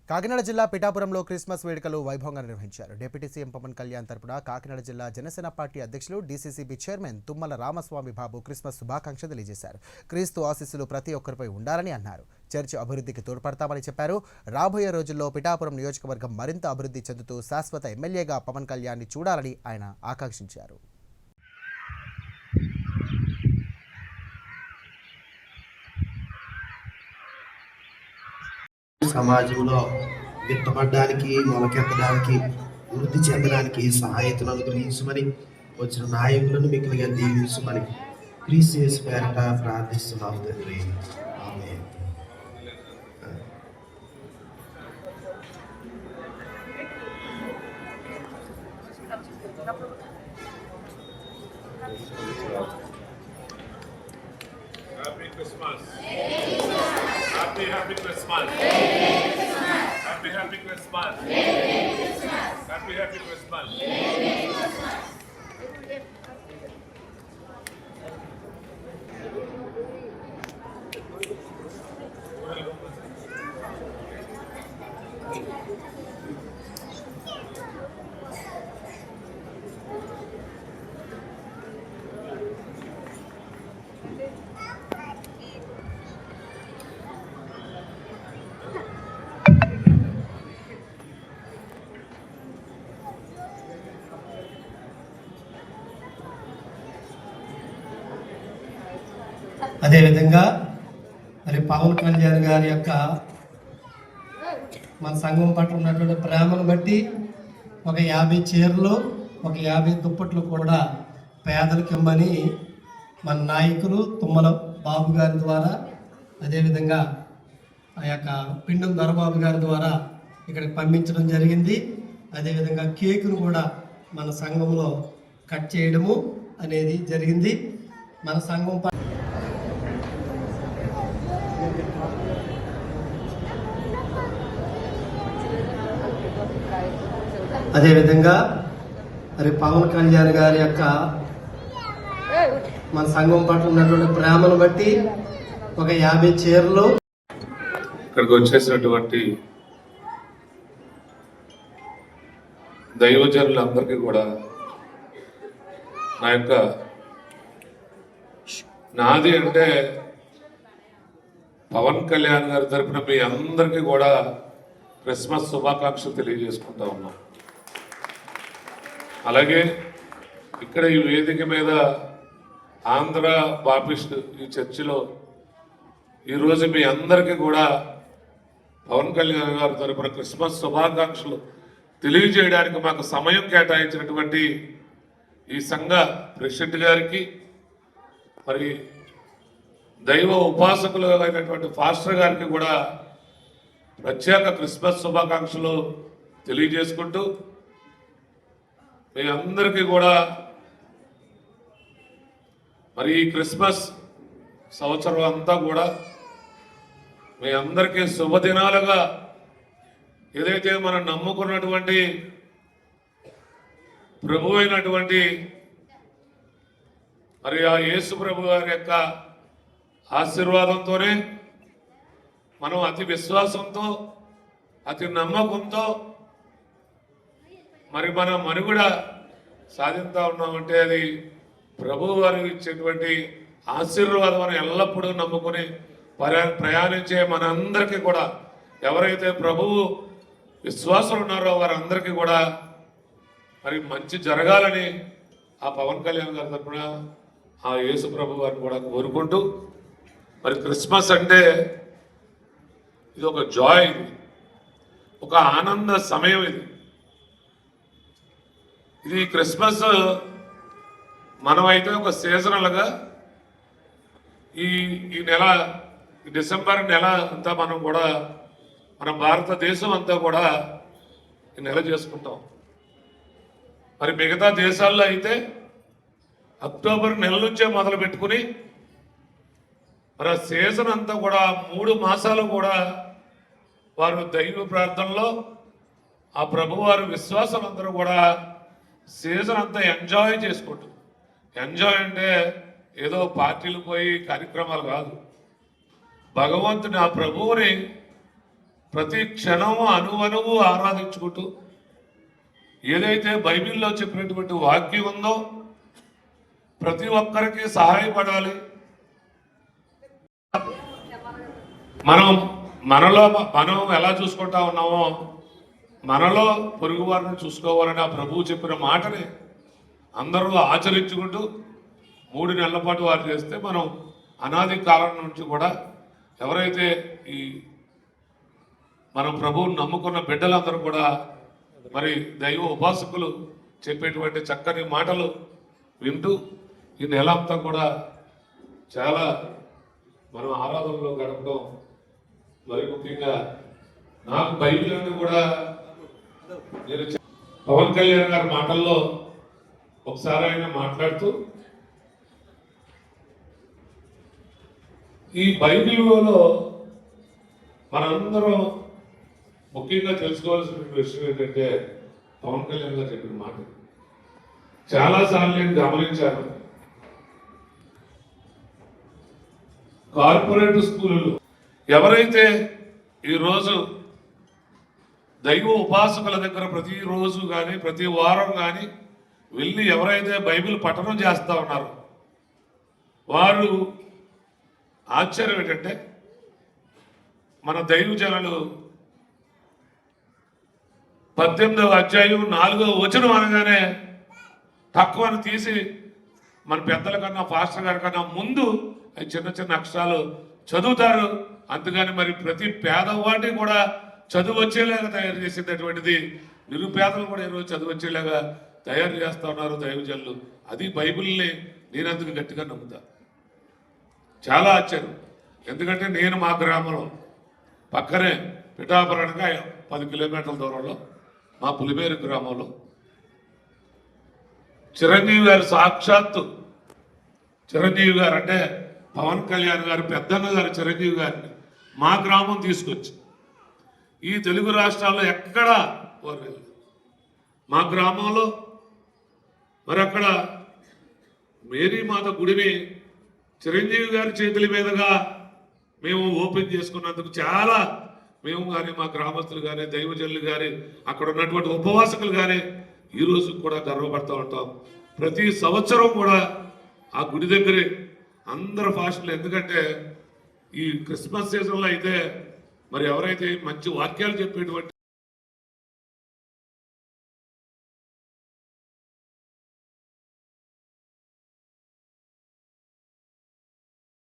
కాకినాడ జిల్లా పిఠాపురంలో క్రిస్మస్ వేడుకలు వైభవంగా నిర్వహించారు. డిప్యూటీ సీఎం పవన్ కళ్యాణ్ తరపున కాకినాడ జిల్లా జనసేన పార్టీ అధ్యక్షులు డీసీసీబీ చైర్మన్ తుమ్మల రామస్వామి బాబు క్రిస్మస్ శుభాకాంక్షలు తెలియజేశారు. క్రీస్తు ఆశీస్సులు ప్రతి ఒక్కరిపై ఉండాలని అన్నారు. చర్చి అభివృద్ధికి తోడ్పడతామని చెప్పారు. రాబోయే రోజుల్లో పిఠాపురం నియోజకవర్గం మరింత అభివృద్ధి చెందుతూ శాశ్వత ఎమ్మెల్యేగా పవన్ కళ్యాణ్ని చూడాలని ఆయన ఆకాంక్షించారు. సమాజంలో విత్తపడడానికి, మొలకెత్తడానికి, వృద్ధి చెందడానికి సహాయతను అనుగ్రహించమని వచ్చిన నాయకులను మిగిలిగా దీవించమని క్రీస్తు యేసు పేరట ప్రార్థిస్తున్నాము తండ్రి. ఆమేన్. Happy Christmas. Happy Christmas. Happy Christmas. Happy Christmas. అదేవిధంగా మరి పవన్ కళ్యాణ్ గారి యొక్క మన సంఘం పట్ల ఉన్నటువంటి ప్రేమను బట్టి ఒక 50 చీరలు, ఒక 50 దుప్పట్లు కూడా పేదలకు ఇమ్మని మన నాయకులు తుమ్మల బాబు గారి ద్వారా, అదేవిధంగా ఆ యొక్క పిండం దొరబాబు గారి ద్వారా ఇక్కడికి పంపించడం జరిగింది. అదేవిధంగా కేకును కూడా మన సంఘంలో కట్ చేయడము అనేది జరిగింది. మన సంఘం అదేవిధంగా మరి పవన్ కళ్యాణ్ గారి యొక్క మన సంఘం పట్ల ఉన్నటువంటి ప్రేమను బట్టి ఒక 50 చీరలు. ఇక్కడికి వచ్చేసినటువంటి దైవజనులందరికీ కూడా నా యొక్క నాది అంటే పవన్ కళ్యాణ్ గారి తరఫున మీ అందరికీ కూడా క్రిస్మస్ శుభాకాంక్షలు తెలియజేసుకుంటా ఉన్నాం. అలాగే ఇక్కడ ఈ వేదిక మీద ఆంధ్ర బాపిస్ట్ ఈ చర్చిలో ఈరోజు మీ అందరికీ కూడా పవన్ కళ్యాణ్ గారి తరపున క్రిస్మస్ శుభాకాంక్షలు తెలియజేయడానికి మాకు సమయం కేటాయించినటువంటి ఈ సంఘ ప్రెసిడెంట్ గారికి, మరి దైవ ఉపాసకులు అయినటువంటి ఫాస్టర్ గారికి కూడా ప్రత్యేక క్రిస్మస్ శుభాకాంక్షలు తెలియజేసుకుంటూ మీ అందరికీ కూడా మరి ఈ క్రిస్మస్ సంవత్సరం అంతా కూడా మీ అందరికీ శుభదినాలుగా ఏదైతే మనం నమ్ముకున్నటువంటి ప్రభు అయినటువంటి మరి ఆ యేసు ప్రభు గారి యొక్క ఆశీర్వాదంతోనే మనం అతి విశ్వాసంతో, అతి నమ్మకంతో మరి మన మనుగడ సాధిస్తూ ఉన్నామంటే అది ప్రభువు వారు ఇచ్చేటువంటి ఆశీర్వాదం అని ఎల్లప్పుడూ నమ్ముకుని ప్రయాణించే మనందరికీ కూడా, ఎవరైతే ప్రభువు విశ్వాసులు ఉన్నారో వారందరికీ కూడా మరి మంచి జరగాలని ఆ పవన్ కళ్యాణ్ గారి తరఫున ఆ యేసు ప్రభు వారిని కూడా కోరుకుంటూ, మరి క్రిస్మస్ అంటే ఇది ఒక జాయ్, ఇది ఒక ఆనంద సమయం. ఇది క్రిస్మస్ మనమైతే ఒక సీజనల్గా ఈ నెల డిసెంబర్ నెల అంతా మనం కూడా మన భారతదేశం అంతా కూడా ఈ నెల చేసుకుంటాం. మరి మిగతా దేశాల్లో అయితే అక్టోబర్ నెల నుంచే మొదలు పెట్టుకుని మరి ఆ సీజన్ అంతా కూడా 3 మాసాలు కూడా వారు దైవ ప్రార్థనలో ఆ ప్రభువారు విశ్వాసాలందరూ కూడా సీజన్ అంతా ఎంజాయ్ చేసుకుంటారు. ఎంజాయ్ అంటే ఏదో పార్టీలు పోయి కార్యక్రమాలు కాదు, భగవంతుని ఆ ప్రభువుని ప్రతి క్షణము అణువణువు ఆరాధించుకుంటూ ఏదైతే బైబిల్లో చెప్పినటువంటి వాక్యం ఉందో ప్రతి ఒక్కరికి సహాయపడాలి. మనం ఎలా చూసుకుంటా ఉన్నామో మనలో పొరుగు వారిని చూసుకోవాలని ఆ ప్రభువు చెప్పిన మాటని అందరూ ఆచరించుకుంటూ 3 నెలల పాటు వారు చేస్తే మనం అనాది కాలం నుంచి కూడా ఎవరైతే ఈ మనం ప్రభువుని నమ్ముకున్న బిడ్డలందరూ కూడా మరి దైవ ఉపాసకులు చెప్పేటువంటి చక్కని మాటలు వింటూ ఈ నెల అంతా కూడా చాలా మనం ఆరాధనలో గడపడం, మరి ముఖ్యంగా నాకు బైబిల్ అంటే కూడా నేను పవన్ కళ్యాణ్ గారి మాటల్లో ఒకసారి ఆయన మాట్లాడుతూ ఈ బైబిల్లో మనందరం ముఖ్యంగా తెలుసుకోవాల్సిన విషయం ఏంటంటే పవన్ కళ్యాణ్ గారు చెప్పిన మాట చాలాసార్లు నేను గమనించాను. కార్పొరేట్ స్కూళ్ళు ఎవరైతే ఈరోజు దైవ ఉపాసకుల దగ్గర ప్రతిరోజు కానీ ప్రతి వారం కానీ వెళ్ళి ఎవరైతే బైబిల్ పఠనం చేస్తూ ఉన్నారో వారు ఆశ్చర్యం ఏంటంటే మన దైవజనులు 18వ అధ్యాయం 4వ వచనం అనగానే తక్కువని తీసి మన పెద్దల కన్నా పాస్టర్ గారి కన్నా ముందు చిన్న చిన్న అక్షరాలు చదువుతారు. అందుకని మరి ప్రతి పేదవాడిని కూడా చదువు వచ్చేలాగా తయారు చేసేటటువంటిది నిరుపేదలు కూడా ఈరోజు చదువు వచ్చేలాగా తయారు చేస్తూ ఉన్నారు దైవజనులు. అది బైబిల్ని నేను అందుకు గట్టిగా నమ్ముతా. చాలా ఆశ్చర్యం. ఎందుకంటే నేను మా గ్రామంలో పక్కనే పిఠాపురానికి 10 కిలోమీటర్ల దూరంలో మా పులిమేరు గ్రామంలో చిరంజీవి గారు సాక్షాత్తు చిరంజీవి గారు అంటే పవన్ కళ్యాణ్ గారు పెద్దన్న గారు చిరంజీవి గారిని మా గ్రామం తీసుకొచ్చి ఈ తెలుగు రాష్ట్రాల్లో ఎక్కడా మా గ్రామంలో మరి అక్కడ మేరీమాత గుడిని చిరంజీవి గారి చేతుల మీదుగా మేము ఓపెన్ చేసుకున్నందుకు చాలా మేము కానీ మా గ్రామస్తులు కానీ దైవజనులు కానీ అక్కడ ఉన్నటువంటి ఉపవాసకులు కానీ ఈరోజు కూడా గర్వపడుతూ ఉంటాం. ప్రతి సంవత్సరం కూడా ఆ గుడి దగ్గరే అందరు ఫాస్టులు. ఎందుకంటే ఈ క్రిస్మస్ సీజన్లో అయితే మరి ఎవరైతే మంచి వాక్యాలు చెప్పేటువంటి